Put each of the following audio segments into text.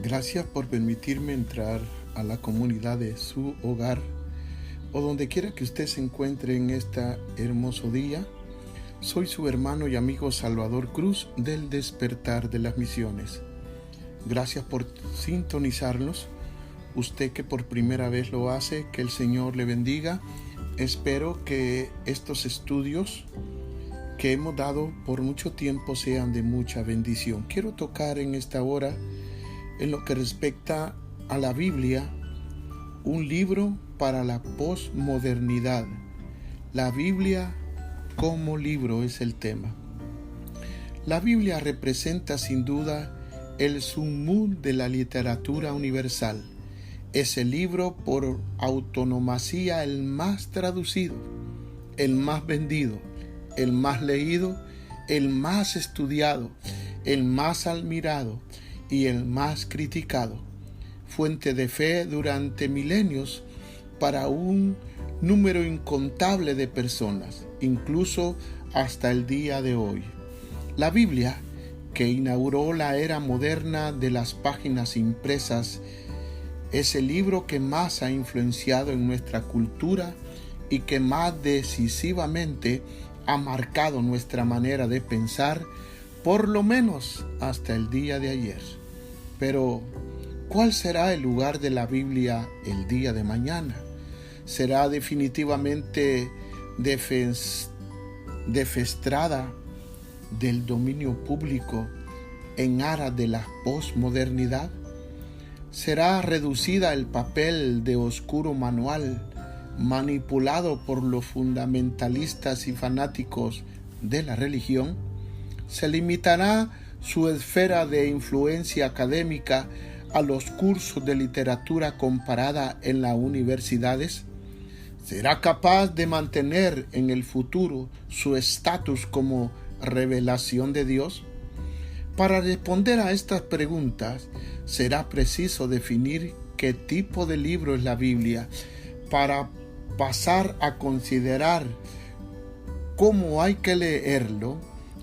Gracias por permitirme entrar a la comunidad de su hogar o donde quiera que usted se encuentre en este hermoso día. Soy su hermano y amigo Salvador Cruz del Despertar de las Misiones. Gracias por sintonizarnos. Usted que por primera vez lo hace, que el Señor le bendiga. Espero que estos estudios que hemos dado por mucho tiempo sean de mucha bendición. Quiero tocar en esta hora, en lo que respecta a la Biblia, un libro para la posmodernidad. La Biblia como libro es el tema. La Biblia representa sin duda el sumum de la literatura universal. Es el libro por autonomía el más traducido, el más vendido, el más leído, el más estudiado, el más admirado y el más criticado. Fuente de fe durante milenios para un número incontable de personas, incluso hasta el día de hoy. La Biblia, que inauguró la era moderna de las páginas impresas, es el libro que más ha influenciado en nuestra cultura y que más decisivamente ha marcado nuestra manera de pensar, por lo menos hasta el día de ayer. Pero, ¿cuál será el lugar de la Biblia el día de mañana? ¿Será definitivamente defenestrada del dominio público en aras de la posmodernidad? ¿Será reducida el papel de oscuro manual manipulado por los fundamentalistas y fanáticos de la religión? ¿Se limitará su esfera de influencia académica a los cursos de literatura comparada en las universidades? ¿Será capaz de mantener en el futuro su estatus como revelación de Dios? Para responder a estas preguntas, será preciso definir qué tipo de libro es la Biblia, para pasar a considerar cómo hay que leerlo,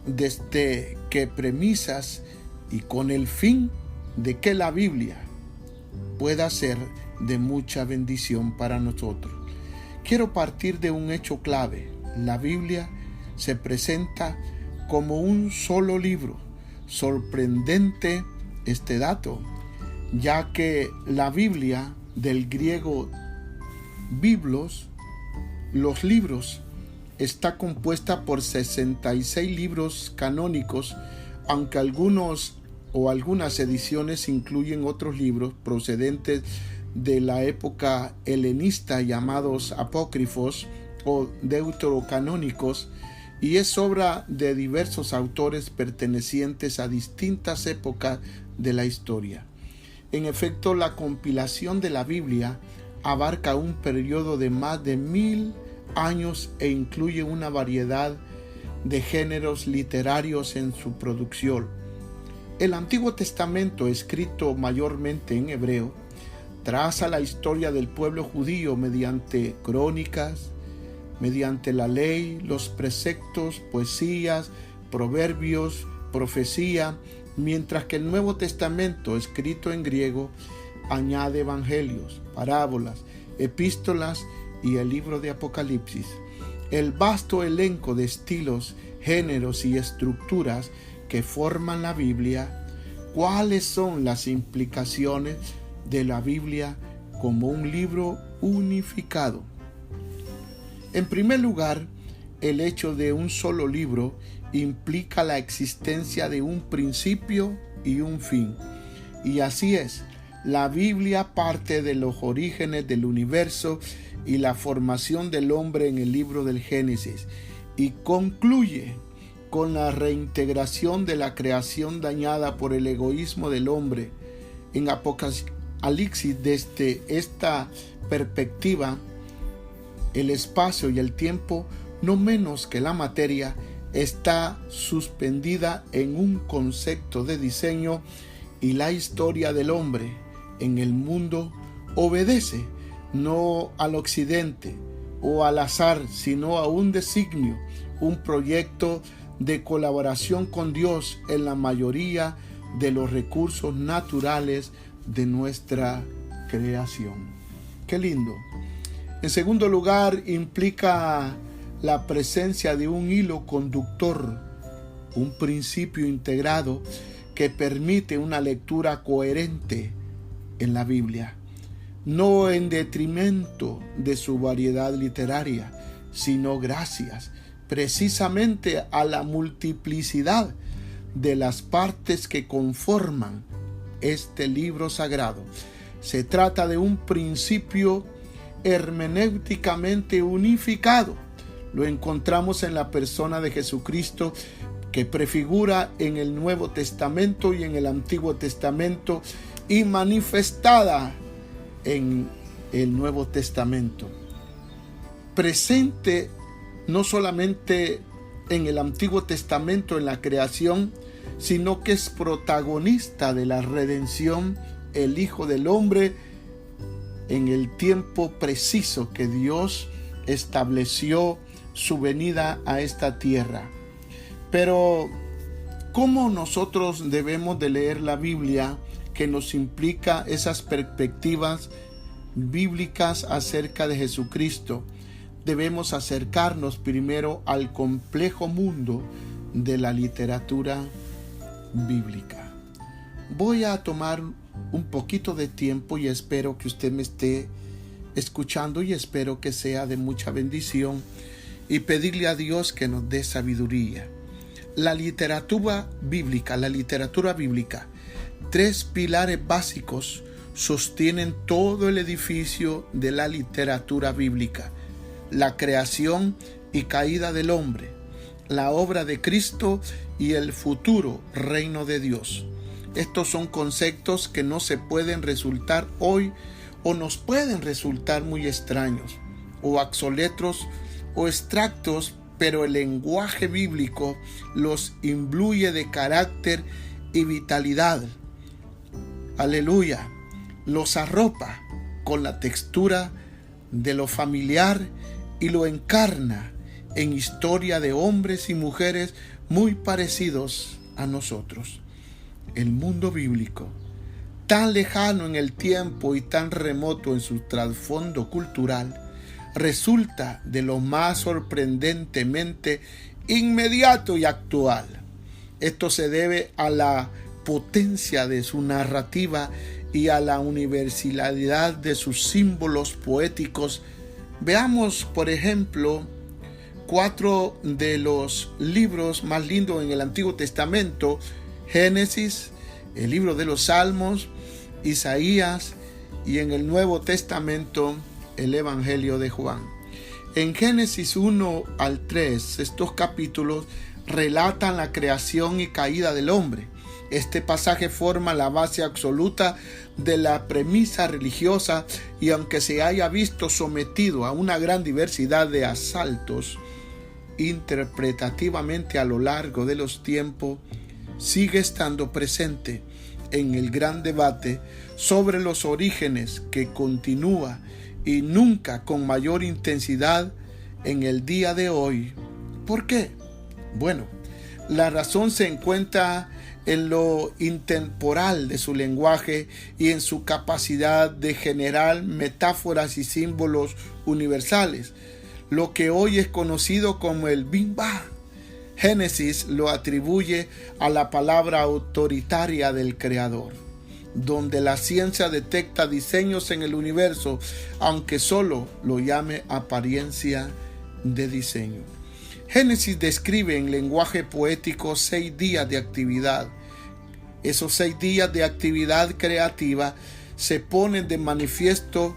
desde qué premisas y con el fin de que la Biblia pueda ser de mucha bendición para nosotros. Quiero partir de un hecho clave. La Biblia se presenta como un solo libro. Sorprendente este dato, ya que la Biblia, del griego biblos, los libros, está compuesta por 66 libros canónicos, aunque algunas ediciones incluyen otros libros procedentes de la época helenista llamados apócrifos o deuterocanónicos, y es obra de diversos autores pertenecientes a distintas épocas de la historia. En efecto, la compilación de la Biblia abarca un periodo de más de 1000 años e incluye una variedad de géneros literarios en su producción. El Antiguo Testamento, escrito mayormente en hebreo, traza la historia del pueblo judío mediante crónicas, mediante la ley, los preceptos, poesías, proverbios, profecía, mientras que el Nuevo Testamento, escrito en griego, añade evangelios, parábolas, epístolas y el libro de Apocalipsis. El vasto elenco de estilos, géneros y estructuras que forman la Biblia. ¿Cuáles son las implicaciones de la Biblia como un libro unificado? En primer lugar, el hecho de un solo libro implica la existencia de un principio y un fin. Y así es, la Biblia parte de los orígenes del universo y la formación del hombre en el libro del Génesis, y concluye con la reintegración de la creación dañada por el egoísmo del hombre. En Apocalipsis, desde esta perspectiva, el espacio y el tiempo, no menos que la materia, está suspendida en un concepto de diseño, y la historia del hombre en el mundo obedece no al occidente o al azar, sino a un designio, un proyecto de colaboración con Dios en la mayoría de los recursos naturales de nuestra creación. Qué lindo. En segundo lugar, implica la presencia de un hilo conductor, un principio integrado que permite una lectura coherente en la Biblia, no en detrimento de su variedad literaria, sino gracias precisamente a la multiplicidad de las partes que conforman este libro sagrado. Se trata de un principio hermenéuticamente unificado. Lo encontramos en la persona de Jesucristo, que prefigura en el Nuevo Testamento y en el Antiguo Testamento, y manifestada en el Nuevo Testamento. Presente no solamente en el Antiguo Testamento en la creación, sino que es protagonista de la redención, el Hijo del Hombre, en el tiempo preciso que Dios estableció su venida a esta tierra. Pero, ¿cómo nosotros debemos de leer la Biblia que nos implica esas perspectivas bíblicas acerca de Jesucristo? Debemos acercarnos primero al complejo mundo de la literatura bíblica. Voy a tomar un poquito de tiempo y espero que usted me esté escuchando y espero que sea de mucha bendición, y pedirle a Dios que nos dé sabiduría. La literatura bíblica, tres pilares básicos sostienen todo el edificio de la literatura bíblica: la creación y caída del hombre, la obra de Cristo y el futuro reino de Dios. Estos son conceptos que no se pueden resultar hoy, o nos pueden resultar muy extraños o obsoletos o abstractos, pero el lenguaje bíblico los imbuye de carácter y vitalidad. Aleluya. Los arropa con la textura de lo familiar y lo encarna en historia de hombres y mujeres muy parecidos a nosotros. El mundo bíblico, tan lejano en el tiempo y tan remoto en su trasfondo cultural, resulta de lo más sorprendentemente inmediato y actual. Esto se debe a la potencia de su narrativa y a la universalidad de sus símbolos poéticos. Veamos, por ejemplo, 4 de los libros más lindos en el Antiguo Testamento: Génesis, el libro de los Salmos, Isaías, y en el Nuevo Testamento el Evangelio de Juan. En Génesis 1 al 3, estos capítulos relatan la creación y caída del hombre. Este pasaje forma la base absoluta de la premisa religiosa, y aunque se haya visto sometido a una gran diversidad de asaltos interpretativamente a lo largo de los tiempos, sigue estando presente en el gran debate sobre los orígenes, que continúa y nunca con mayor intensidad en el día de hoy. ¿Por qué? Bueno, la razón se encuentra en lo intemporal de su lenguaje y en su capacidad de generar metáforas y símbolos universales, lo que hoy es conocido como el Big Bang. Génesis lo atribuye a la palabra autoritaria del Creador, donde la ciencia detecta diseños en el universo, aunque solo lo llame apariencia de diseño. Génesis describe en lenguaje poético 6 días de actividad. Esos 6 días de actividad creativa se ponen de manifiesto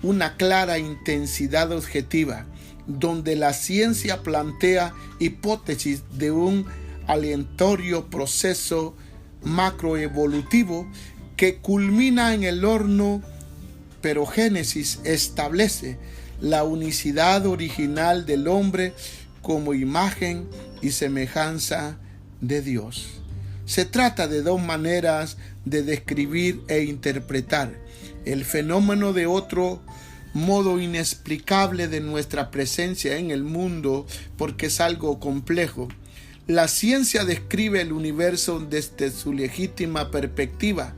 una clara intensidad objetiva, donde la ciencia plantea hipótesis de un aleatorio proceso macroevolutivo que culmina en el horno, pero Génesis establece la unicidad original del hombre como imagen y semejanza de Dios. Se trata de 2 maneras de describir e interpretar el fenómeno de otro modo inexplicable de nuestra presencia en el mundo, porque es algo complejo. La ciencia describe el universo desde su legítima perspectiva,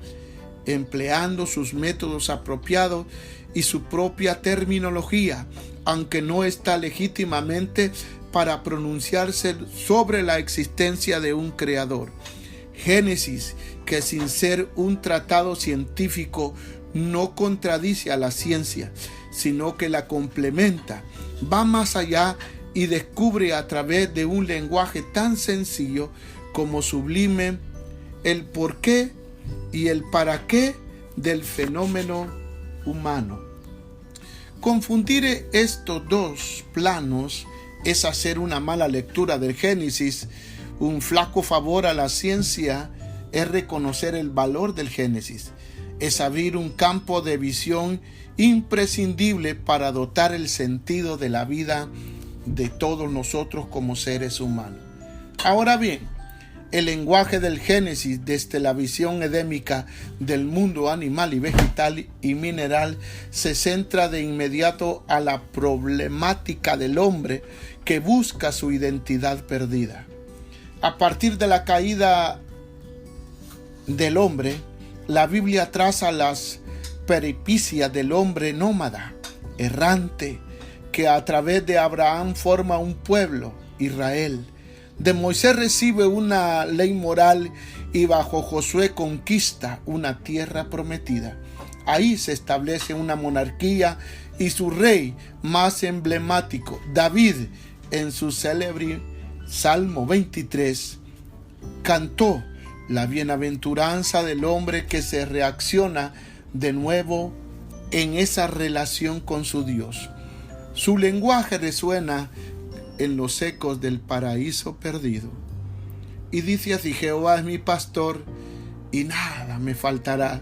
empleando sus métodos apropiados y su propia terminología, aunque no está legítimamente para pronunciarse sobre la existencia de un creador. Génesis, que sin ser un tratado científico no contradice a la ciencia, sino que la complementa, va más allá y descubre a través de un lenguaje tan sencillo como sublime el porqué y el para qué del fenómeno humano. Confundir estos dos planos es hacer una mala lectura del Génesis. Un flaco favor a la ciencia es reconocer el valor del Génesis. Es abrir un campo de visión imprescindible para dotar el sentido de la vida de todos nosotros como seres humanos. Ahora bien, el lenguaje del Génesis desde la visión edémica del mundo animal y vegetal y mineral se centra de inmediato a la problemática del hombre que busca su identidad perdida. A partir de la caída del hombre, la Biblia traza las peripecias del hombre nómada, errante, que a través de Abraham forma un pueblo, Israel. De Moisés recibe una ley moral y bajo Josué conquista una tierra prometida. Ahí se establece una monarquía y su rey más emblemático, David, en su célebre Salmo 23, cantó la bienaventuranza del hombre que se reacciona de nuevo en esa relación con su Dios. Su lenguaje resuena en los ecos del paraíso perdido. Y dice así: Jehová es mi pastor y nada me faltará.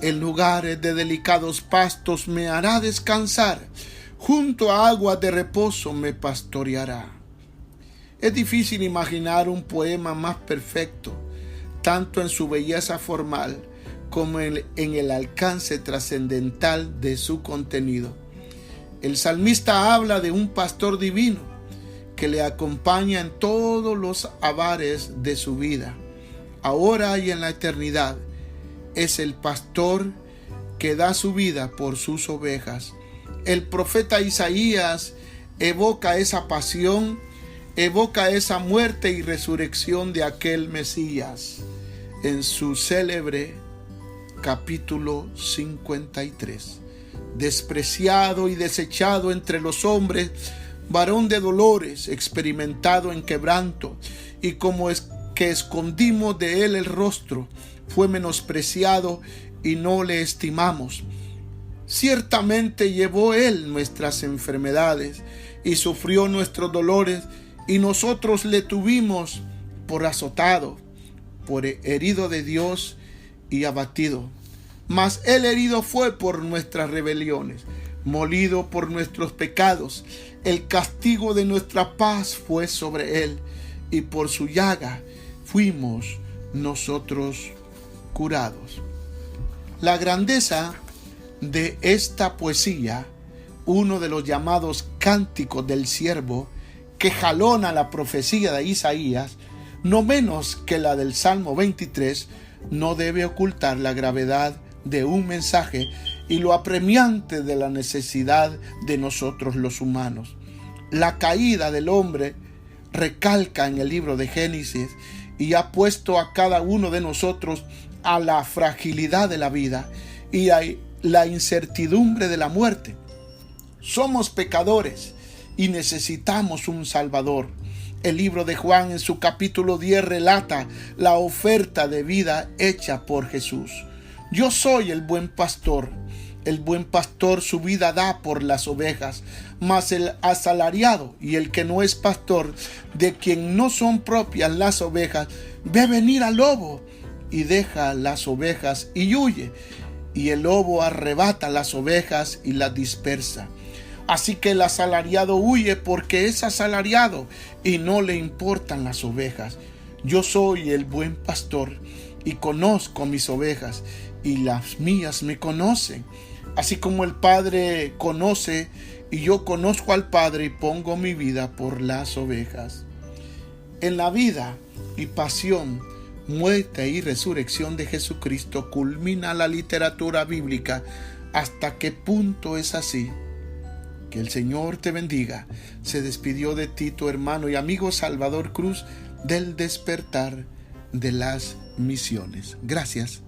En lugares de delicados pastos me hará descansar. Junto a aguas de reposo me pastoreará. Es difícil imaginar un poema más perfecto, tanto en su belleza formal como en el alcance trascendental de su contenido. El salmista habla de un pastor divino que le acompaña en todos los avares de su vida, ahora y en la eternidad. Es el pastor que da su vida por sus ovejas. El profeta Isaías evoca esa pasión, evoca esa muerte y resurrección de aquel Mesías en su célebre capítulo 53. Despreciado y desechado entre los hombres, varón de dolores, experimentado en quebranto, y como es que escondimos de él el rostro, fue menospreciado y no le estimamos. Ciertamente llevó él nuestras enfermedades y sufrió nuestros dolores, y nosotros le tuvimos por azotado, por herido de Dios y abatido. Mas él herido fue por nuestras rebeliones, molido por nuestros pecados. El castigo de nuestra paz fue sobre él, y por su llaga fuimos nosotros curados. La grandeza de esta poesía, uno de los llamados cánticos del siervo, que jalona la profecía de Isaías, no menos que la del Salmo 23, no debe ocultar la gravedad de un mensaje y lo apremiante de la necesidad de nosotros los humanos. La caída del hombre recalca en el libro de Génesis y ha puesto a cada uno de nosotros a la fragilidad de la vida y a la incertidumbre de la muerte. Somos pecadores y necesitamos un Salvador. El libro de Juan en su capítulo 10 relata la oferta de vida hecha por Jesús. Yo soy el buen pastor. El buen pastor su vida da por las ovejas, mas el asalariado y el que no es pastor, de quien no son propias las ovejas, ve venir al lobo y deja las ovejas y huye, y el lobo arrebata las ovejas y las dispersa. Así que el asalariado huye porque es asalariado y no le importan las ovejas. Yo soy el buen pastor y conozco mis ovejas, y las mías me conocen. Así como el Padre conoce y yo conozco al Padre y pongo mi vida por las ovejas. En la vida y pasión muerte y resurrección de Jesucristo culmina la literatura bíblica. ¿Hasta qué punto es así? Que el Señor te bendiga. Se despidió de ti tu hermano y amigo Salvador Cruz del Despertar de las Misiones. Gracias